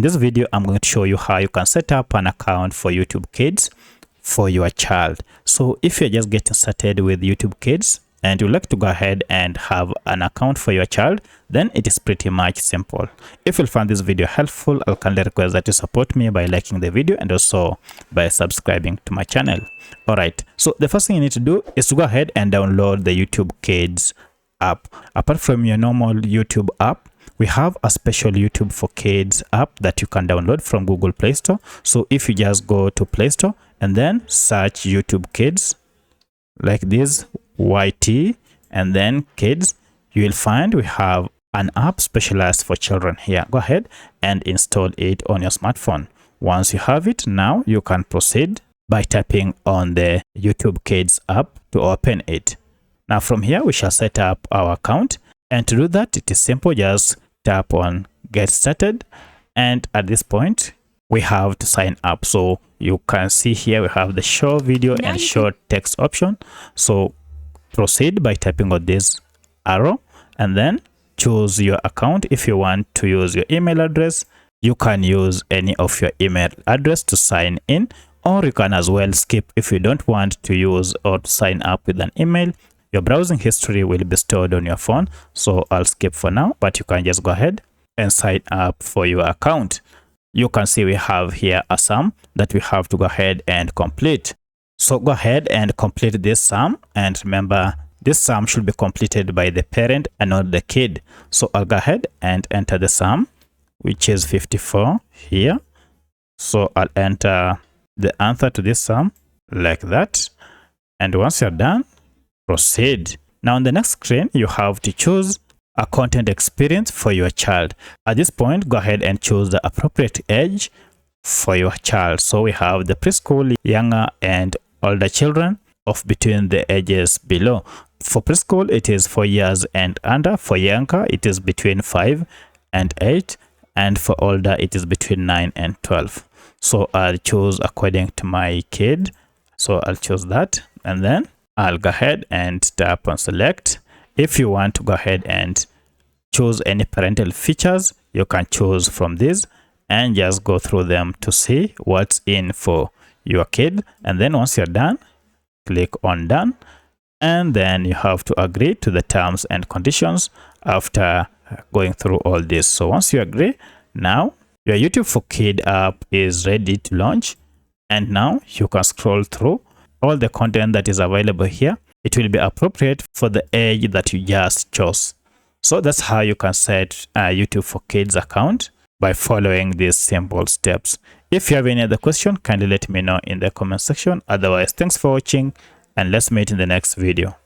In this video, I'm going to show you how you can set up an account for YouTube Kids for your child. So if you're just getting started with YouTube Kids and you'd like to go ahead and have an account for your child, then it is pretty much simple. If you find this video helpful, I'll kindly request that you support me by liking the video and also by subscribing to my channel. Alright, so the first thing you need to do is to go ahead and download the YouTube Kids app. Apart from your normal YouTube app, we have a special YouTube for Kids app that you can download from Google Play Store. So if you just go to Play Store and then search YouTube Kids like this, YT, and then Kids, you will find we have an app specialized for children here. Go ahead and install it on your smartphone. Once you have it, now you can proceed by tapping on the YouTube Kids app to open it. Now from here, we shall set up our account. And to do that, it is simple. Just tap on Get Started. And at this point, we have to sign up. So you can see here, we have the show video and show text option. So proceed by tapping on this arrow and then choose your account. If you want to use your email address, you can use any of your email address to sign in, or you can as well skip if you don't want to use or to sign up with an email. Your browsing history will be stored on your phone, so I'll skip for now, but you can just go ahead and sign up for your account. You can see we have here a sum that we have to go ahead and complete. So go ahead and complete this sum, and remember this sum should be completed by the parent and not the kid. So I'll go ahead and enter the sum, which is 54 here. So I'll enter the answer to this sum like that, and once you're done, proceed. Now on the next screen, you have to choose a content experience for your child. At this point, go ahead and choose the appropriate age for your child. So we have the preschool, younger and older children of between the ages below. For preschool, it is 4 years and under. For younger, it is between 5 and 8. And for older, it is between 9 and 12. So I'll choose according to my kid. So I'll choose that, and then I'll go ahead and tap on select. If you want to go ahead and choose any parental features, you can choose from this and just go through them to see what's in for your kid. And then once you're done, click on done, and then you have to agree to the terms and conditions after going through all this. So once you agree, now your YouTube for Kid app is ready to launch, and now you can scroll through all the content that is available here. It will be appropriate for the age that you just chose. So that's how you can set a YouTube for Kids account by following these simple steps. If you have any other question, kindly let me know in the comment section. Otherwise, thanks for watching, and let's meet in the next video.